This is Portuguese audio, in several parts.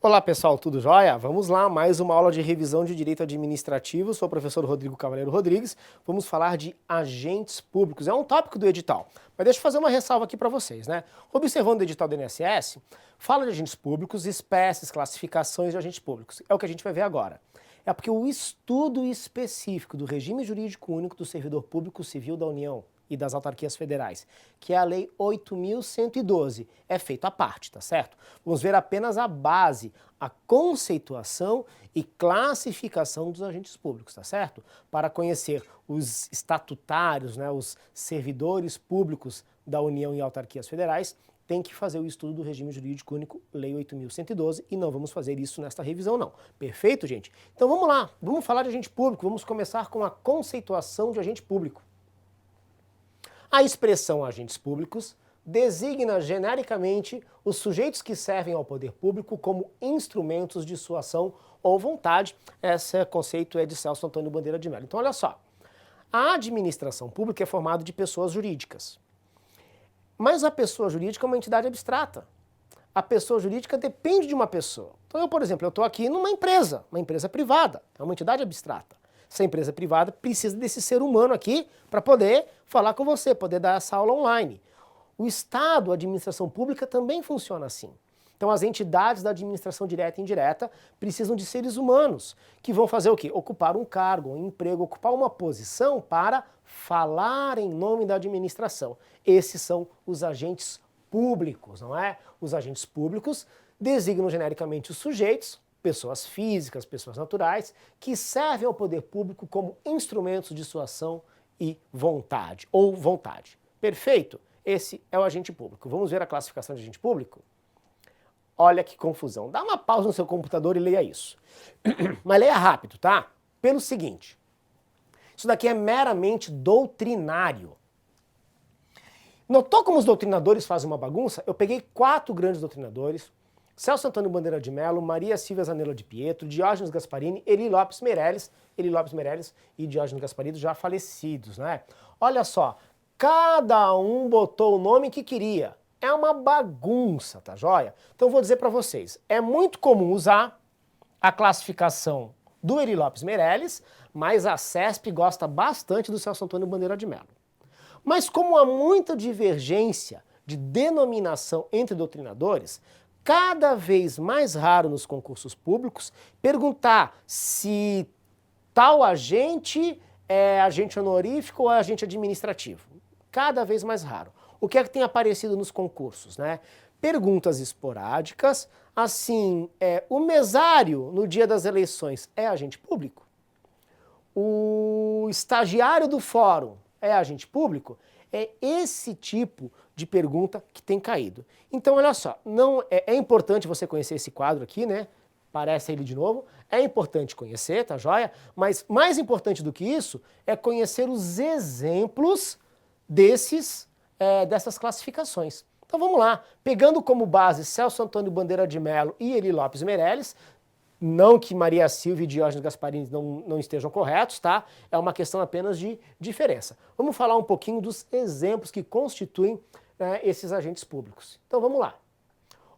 Olá pessoal, tudo jóia? Vamos lá, mais uma aula de revisão de direito administrativo. Sou o professor Rodrigo Cavaleiro Rodrigues. Vamos falar de agentes públicos. É um tópico do edital, mas deixa eu fazer uma ressalva aqui para vocês, né? Observando o edital do INSS, fala de agentes públicos, espécies, classificações de agentes públicos. É o que a gente vai ver agora. É porque o estudo específico do regime jurídico único do servidor público civil da União e das autarquias federais, que é a Lei 8.112, é feito à parte, tá certo? Vamos ver apenas a base, a conceituação e classificação dos agentes públicos, tá certo? Para conhecer os estatutários, né, os servidores públicos da União e autarquias federais, tem que fazer o estudo do regime jurídico único, Lei 8.112, e não vamos fazer isso nesta revisão não. Perfeito, gente? Então vamos lá, vamos falar de agente público, vamos começar com a conceituação de agente público. A expressão agentes públicos designa genericamente os sujeitos que servem ao poder público como instrumentos de sua ação ou vontade. Esse conceito é de Celso Antônio Bandeira de Mello. Então olha só, a administração pública é formada de pessoas jurídicas. Mas a pessoa jurídica é uma entidade abstrata. A pessoa jurídica depende de uma pessoa. Então eu, por exemplo, eu estou aqui numa empresa privada, é uma entidade abstrata. Essa empresa privada precisa desse ser humano aqui para poder falar com você, poder dar essa aula online. O Estado, a administração pública também funciona assim. Então as entidades da administração direta e indireta precisam de seres humanos que vão fazer o quê? Ocupar um cargo, um emprego, ocupar uma posição para falar em nome da administração. Esses são os agentes públicos, não é? Os agentes públicos designam genericamente os sujeitos, pessoas físicas, pessoas naturais, que servem ao poder público como instrumentos de sua ação e vontade, ou vontade. Perfeito? Esse é o agente público. Vamos ver a classificação de agente público? Olha que confusão. Dá uma pausa no seu computador e leia isso. Mas leia rápido, tá? Pelo seguinte, isso daqui é meramente doutrinário. Notou como os doutrinadores fazem uma bagunça? Eu peguei 4 grandes doutrinadores, Celso Antônio Bandeira de Mello, Maria Silvia Zanella de Pietro, Diógenes Gasparini, Eli Lopes Meirelles e Diógenes Gasparini já falecidos, né? Olha só, cada um botou o nome que queria. É uma bagunça, tá joia? Então eu vou dizer para vocês, é muito comum usar a classificação do Eli Lopes Meirelles, mas a CESP gosta bastante do Celso Antônio Bandeira de Mello. Mas como há muita divergência de denominação entre doutrinadores, cada vez mais raro nos concursos públicos perguntar se tal agente é agente honorífico ou é agente administrativo. Cada vez mais raro. O que é que tem aparecido nos concursos, né? Perguntas esporádicas, assim, o mesário no dia das eleições é agente público? O estagiário do fórum é agente público? É esse tipo de pergunta que tem caído. Então, olha só, é importante você conhecer esse quadro aqui, né? Parece ele de novo. É importante conhecer, tá joia? Mas mais importante do que isso é conhecer os exemplos dessas classificações. Então vamos lá. Pegando como base Celso Antônio Bandeira de Mello e Eli Lopes Meirelles, não que Maria Silvia e Diógenes Gasparini não estejam corretos, tá? É uma questão apenas de diferença. Vamos falar um pouquinho dos exemplos que constituem esses agentes públicos. Então vamos lá.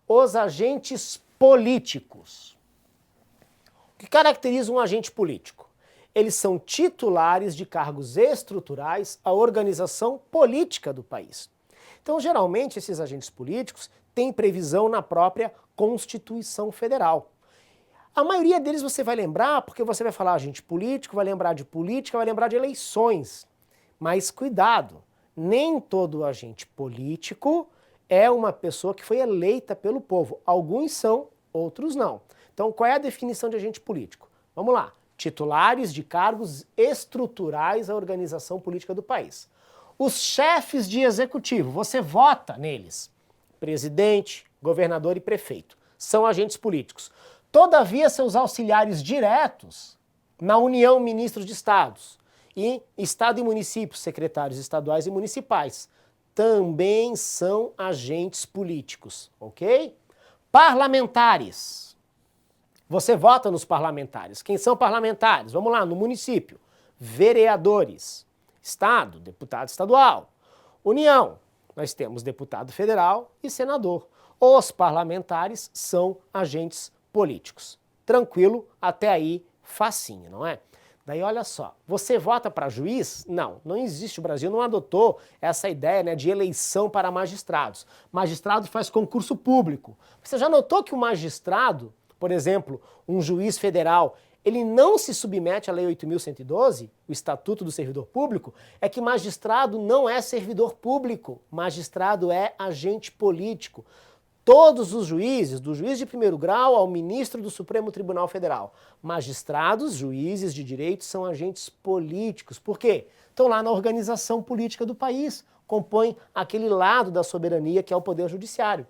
Os agentes políticos. O que caracteriza um agente político? Eles são titulares de cargos estruturais à organização política do país. Então, geralmente, esses agentes políticos têm previsão na própria Constituição Federal. A maioria deles você vai lembrar, porque você vai falar agente político, vai lembrar de política, vai lembrar de eleições. Mas cuidado, nem todo agente político é uma pessoa que foi eleita pelo povo. Alguns são, outros não. Então, qual é a definição de agente político? Vamos lá. Titulares de cargos estruturais à organização política do país. Os chefes de executivo, você vota neles. Presidente, governador e prefeito. São agentes políticos. Todavia, seus auxiliares diretos, na União, ministros de estados, e estado e municípios, secretários estaduais e municipais, também são agentes políticos, ok? Parlamentares. Você vota nos parlamentares. Quem são parlamentares? Vamos lá, no município. Vereadores. Estado, deputado estadual. União, nós temos deputado federal e senador. Os parlamentares são agentes políticos. Tranquilo, até aí facinho, não é? Daí olha só, você vota para juiz? Não, não existe, o Brasil não adotou essa ideia, né, de eleição para magistrados. Magistrado faz concurso público. Você já notou que o magistrado, por exemplo, um juiz federal, ele não se submete à Lei 8.112, o Estatuto do Servidor Público? É que magistrado não é servidor público, magistrado é agente político. Todos os juízes, do juiz de primeiro grau ao ministro do Supremo Tribunal Federal, magistrados, juízes de direito, são agentes políticos. Por quê? Estão lá na organização política do país, compõem aquele lado da soberania que é o Poder Judiciário.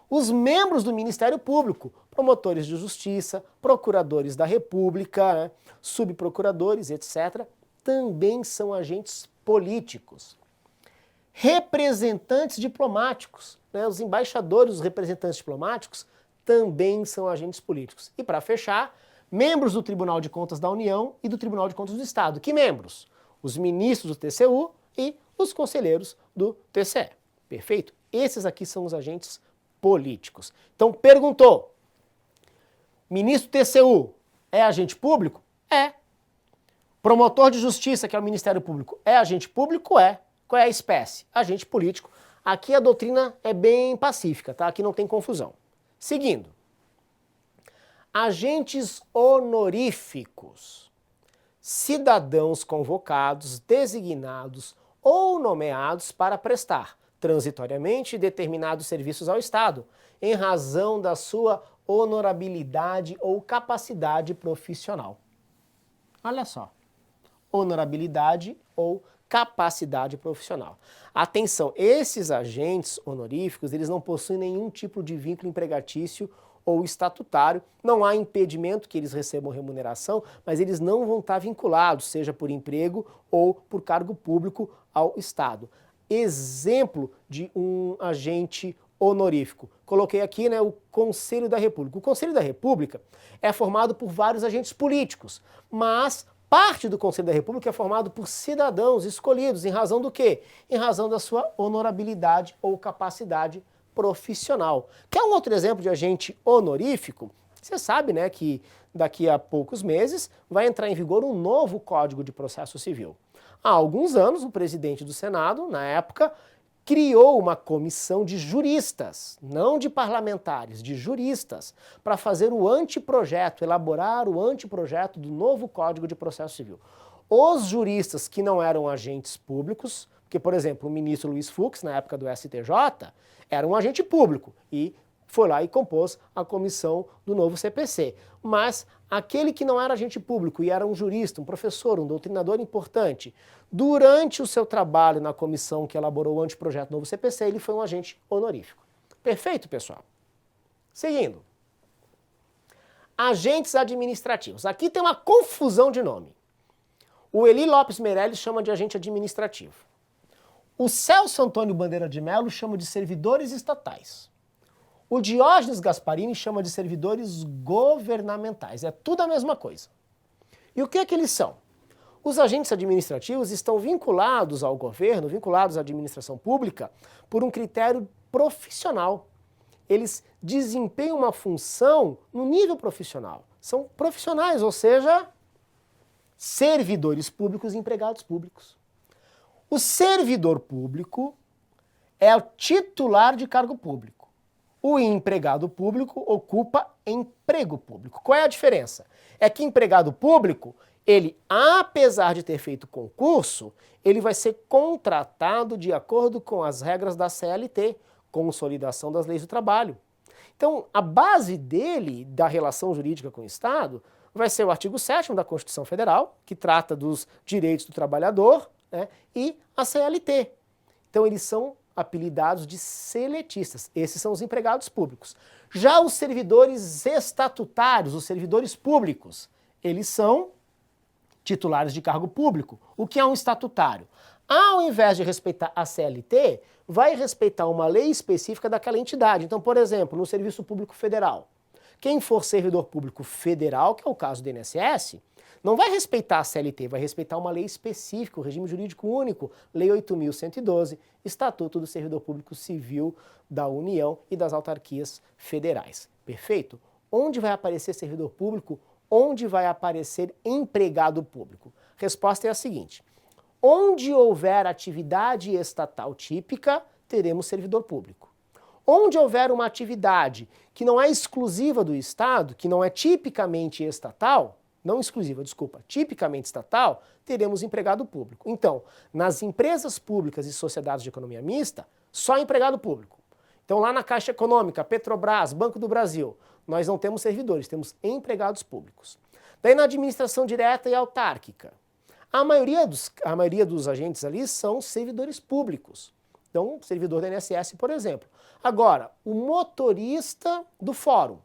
Os membros do Ministério Público, promotores de justiça, procuradores da República, né, subprocuradores, etc., também são agentes políticos. Representantes diplomáticos, né, os embaixadores, os representantes diplomáticos, também são agentes políticos. E para fechar, membros do Tribunal de Contas da União e do Tribunal de Contas do Estado. Que membros? Os ministros do TCU e os conselheiros do TCE. Perfeito? Esses aqui são os agentes políticos. Então perguntou, ministro do TCU é agente público? É. Promotor de justiça, que é o Ministério Público, é agente público? É. Qual é a espécie? Agente político. Aqui a doutrina é bem pacífica, tá? Aqui não tem confusão. Seguindo. Agentes honoríficos. Cidadãos convocados, designados ou nomeados para prestar transitoriamente determinados serviços ao Estado, em razão da sua honorabilidade ou capacidade profissional. Olha só. Honorabilidade ou capacidade profissional. Atenção, esses agentes honoríficos, eles não possuem nenhum tipo de vínculo empregatício ou estatutário, não há impedimento que eles recebam remuneração, mas eles não vão estar vinculados, seja por emprego ou por cargo público ao Estado. Exemplo de um agente honorífico. Coloquei aqui, né, o Conselho da República. O Conselho da República é formado por vários agentes políticos, mas parte do Conselho da República é formado por cidadãos escolhidos em razão do quê? Em razão da sua honorabilidade ou capacidade profissional. Quer um outro exemplo de agente honorífico? Você sabe, né, que daqui a poucos meses vai entrar em vigor um novo Código de Processo Civil. Há alguns anos, o presidente do Senado, na época, criou uma comissão de juristas, não de parlamentares, de juristas, para fazer o anteprojeto, elaborar o anteprojeto do novo Código de Processo Civil. Os juristas que não eram agentes públicos, porque, por exemplo, o ministro Luiz Fux, na época do STJ, era um agente público e foi lá e compôs a comissão do novo CPC. Mas aquele que não era agente público e era um jurista, um professor, um doutrinador importante, durante o seu trabalho na comissão que elaborou o anteprojeto do novo CPC, ele foi um agente honorífico. Perfeito, pessoal? Seguindo. Agentes administrativos. Aqui tem uma confusão de nome. O Eli Lopes Meirelles chama de agente administrativo. O Celso Antônio Bandeira de Mello chama de servidores estatais. O Diógenes Gasparini chama de servidores governamentais. É tudo a mesma coisa. E o que é que eles são? Os agentes administrativos estão vinculados ao governo, vinculados à administração pública, por um critério profissional. Eles desempenham uma função no nível profissional. São profissionais, ou seja, servidores públicos e empregados públicos. O servidor público é o titular de cargo público. O empregado público ocupa emprego público. Qual é a diferença? É que empregado público, ele, apesar de ter feito concurso, ele vai ser contratado de acordo com as regras da CLT, Consolidação das Leis do Trabalho. Então, a base dele, da relação jurídica com o Estado, vai ser o artigo 7º da Constituição Federal, que trata dos direitos do trabalhador, né, e a CLT. Então, eles são apelidados de seletistas. Esses são os empregados públicos. Já os servidores estatutários, os servidores públicos, eles são titulares de cargo público. O que é um estatutário? Ao invés de respeitar a CLT, vai respeitar uma lei específica daquela entidade. Então, por exemplo, no Serviço Público Federal, quem for servidor público federal, que é o caso do INSS, não vai respeitar a CLT, vai respeitar uma lei específica, o regime jurídico único, Lei 8.112, Estatuto do Servidor Público Civil da União e das Autarquias Federais. Perfeito? Onde vai aparecer servidor público? Onde vai aparecer empregado público? Resposta é a seguinte: onde houver atividade estatal típica, teremos servidor público. Onde houver uma atividade que não é exclusiva do Estado, que não é tipicamente estatal, não exclusiva, desculpa, tipicamente estatal, teremos empregado público. Então, nas empresas públicas e sociedades de economia mista, só empregado público. Então, lá na Caixa Econômica, Petrobras, Banco do Brasil, nós não temos servidores, temos empregados públicos. Daí na administração direta e autárquica, a maioria dos agentes ali são servidores públicos. Então, servidor da INSS, por exemplo. Agora, o motorista do fórum.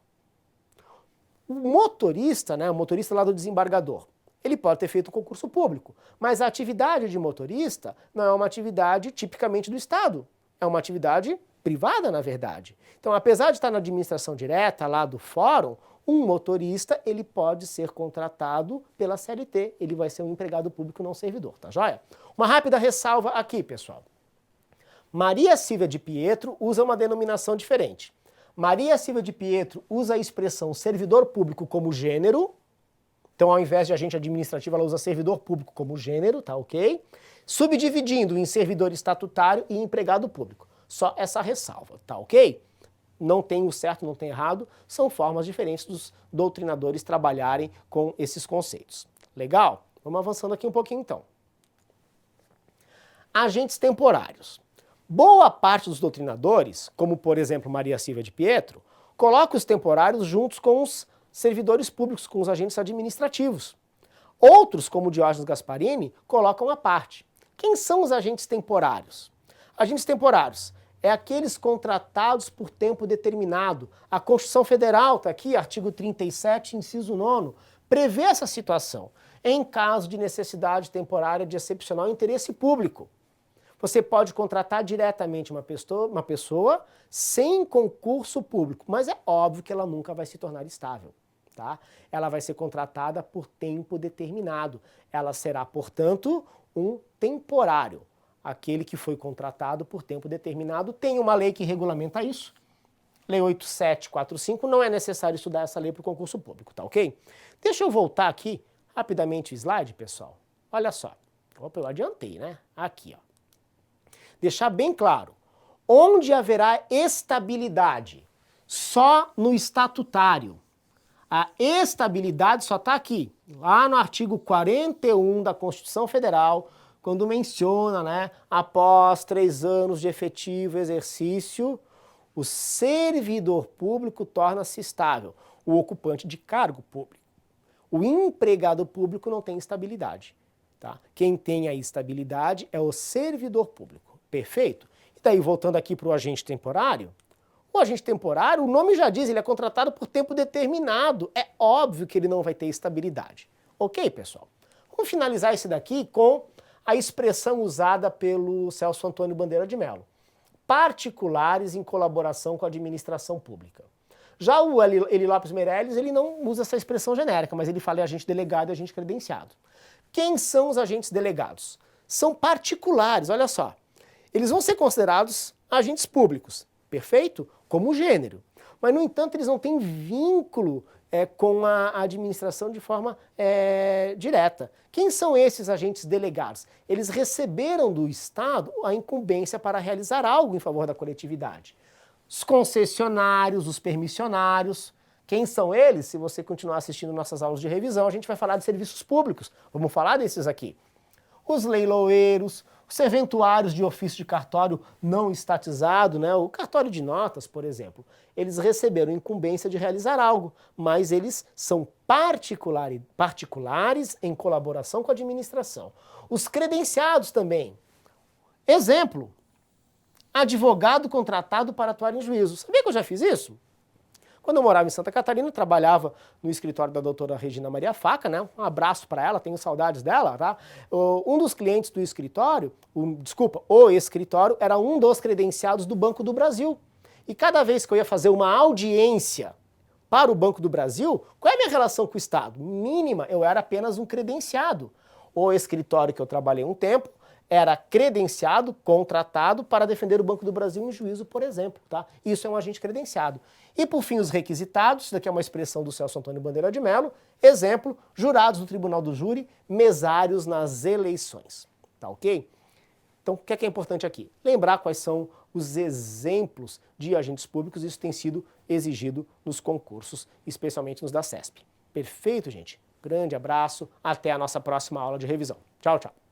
O motorista, né, o motorista lá do desembargador, ele pode ter feito um concurso público, mas a atividade de motorista não é uma atividade tipicamente do Estado, é uma atividade privada, na verdade. Então, apesar de estar na administração direta lá do fórum, um motorista, ele pode ser contratado pela CLT, ele vai ser um empregado público não servidor, tá joia? Uma rápida ressalva aqui, pessoal. Maria Silvia de Pietro usa uma denominação diferente. Maria Silvia de Pietro usa a expressão servidor público como gênero, então ao invés de agente administrativo ela usa servidor público como gênero, tá ok? Subdividindo em servidor estatutário e empregado público. Só essa ressalva, tá ok? Não tem o certo, não tem errado, são formas diferentes dos doutrinadores trabalharem com esses conceitos. Legal? Vamos avançando aqui um pouquinho então. Agentes temporários. Boa parte dos doutrinadores, como por exemplo Maria Silvia de Pietro, coloca os temporários juntos com os servidores públicos, com os agentes administrativos. Outros, como Diógenes Gasparini, colocam à parte. Quem são os agentes temporários? Agentes temporários é aqueles contratados por tempo determinado. A Constituição Federal, está aqui, artigo 37, inciso 9, prevê essa situação. Em caso de necessidade temporária de excepcional interesse público. Você pode contratar diretamente uma pessoa sem concurso público, mas é óbvio que ela nunca vai se tornar estável, tá? Ela vai ser contratada por tempo determinado. Ela será, portanto, um temporário. Aquele que foi contratado por tempo determinado. Tem uma lei que regulamenta isso. Lei 8745, não é necessário estudar essa lei para o concurso público, tá ok? Deixa eu voltar aqui rapidamente o slide, pessoal. Olha só. Opa, eu adiantei, né? Aqui, ó. Deixar bem claro, onde haverá estabilidade? Só no estatutário. A estabilidade só está aqui, lá no artigo 41 da Constituição Federal, quando menciona, né, após 3 anos de efetivo exercício, o servidor público torna-se estável, o ocupante de cargo público. O empregado público não tem estabilidade. Tá? Quem tem a estabilidade é o servidor público. Perfeito? E daí, voltando aqui para o agente temporário, o agente temporário, o nome já diz, ele é contratado por tempo determinado. É óbvio que ele não vai ter estabilidade. Ok, pessoal? Vamos finalizar esse daqui com a expressão usada pelo Celso Antônio Bandeira de Mello. Particulares em colaboração com a administração pública. Já o Eli Lopes Meirelles, ele não usa essa expressão genérica, mas ele fala em agente delegado e agente credenciado. Quem são os agentes delegados? São particulares, olha só. Eles vão ser considerados agentes públicos, perfeito? Como gênero. Mas, no entanto, eles não têm vínculo com a administração de forma direta. Quem são esses agentes delegados? Eles receberam do Estado a incumbência para realizar algo em favor da coletividade. Os concessionários, os permissionários. Quem são eles? Se você continuar assistindo nossas aulas de revisão, a gente vai falar de serviços públicos. Vamos falar desses aqui. Os leiloeiros, os serventuários de ofício de cartório não estatizado, né? O cartório de notas, por exemplo, eles receberam incumbência de realizar algo, mas eles são particulares em colaboração com a administração. Os credenciados também. Exemplo, advogado contratado para atuar em juízo. Sabia que eu já fiz isso? Quando eu morava em Santa Catarina, eu trabalhava no escritório da doutora Regina Maria Faca, né? Um abraço para ela, tenho saudades dela, tá? Um dos clientes do escritório, o escritório, era um dos credenciados do Banco do Brasil. E cada vez que eu ia fazer uma audiência para o Banco do Brasil, qual é a minha relação com o Estado? Mínima, eu era apenas um credenciado. O escritório que eu trabalhei um tempo era credenciado, contratado para defender o Banco do Brasil em juízo, por exemplo, tá? Isso é um agente credenciado. E por fim, os requisitados, isso daqui é uma expressão do Celso Antônio Bandeira de Mello, exemplo, jurados do Tribunal do Júri, mesários nas eleições, tá ok? Então, o que é importante aqui? Lembrar quais são os exemplos de agentes públicos, isso tem sido exigido nos concursos, especialmente nos da CESP. Perfeito, gente? Grande abraço, até a nossa próxima aula de revisão. Tchau, tchau.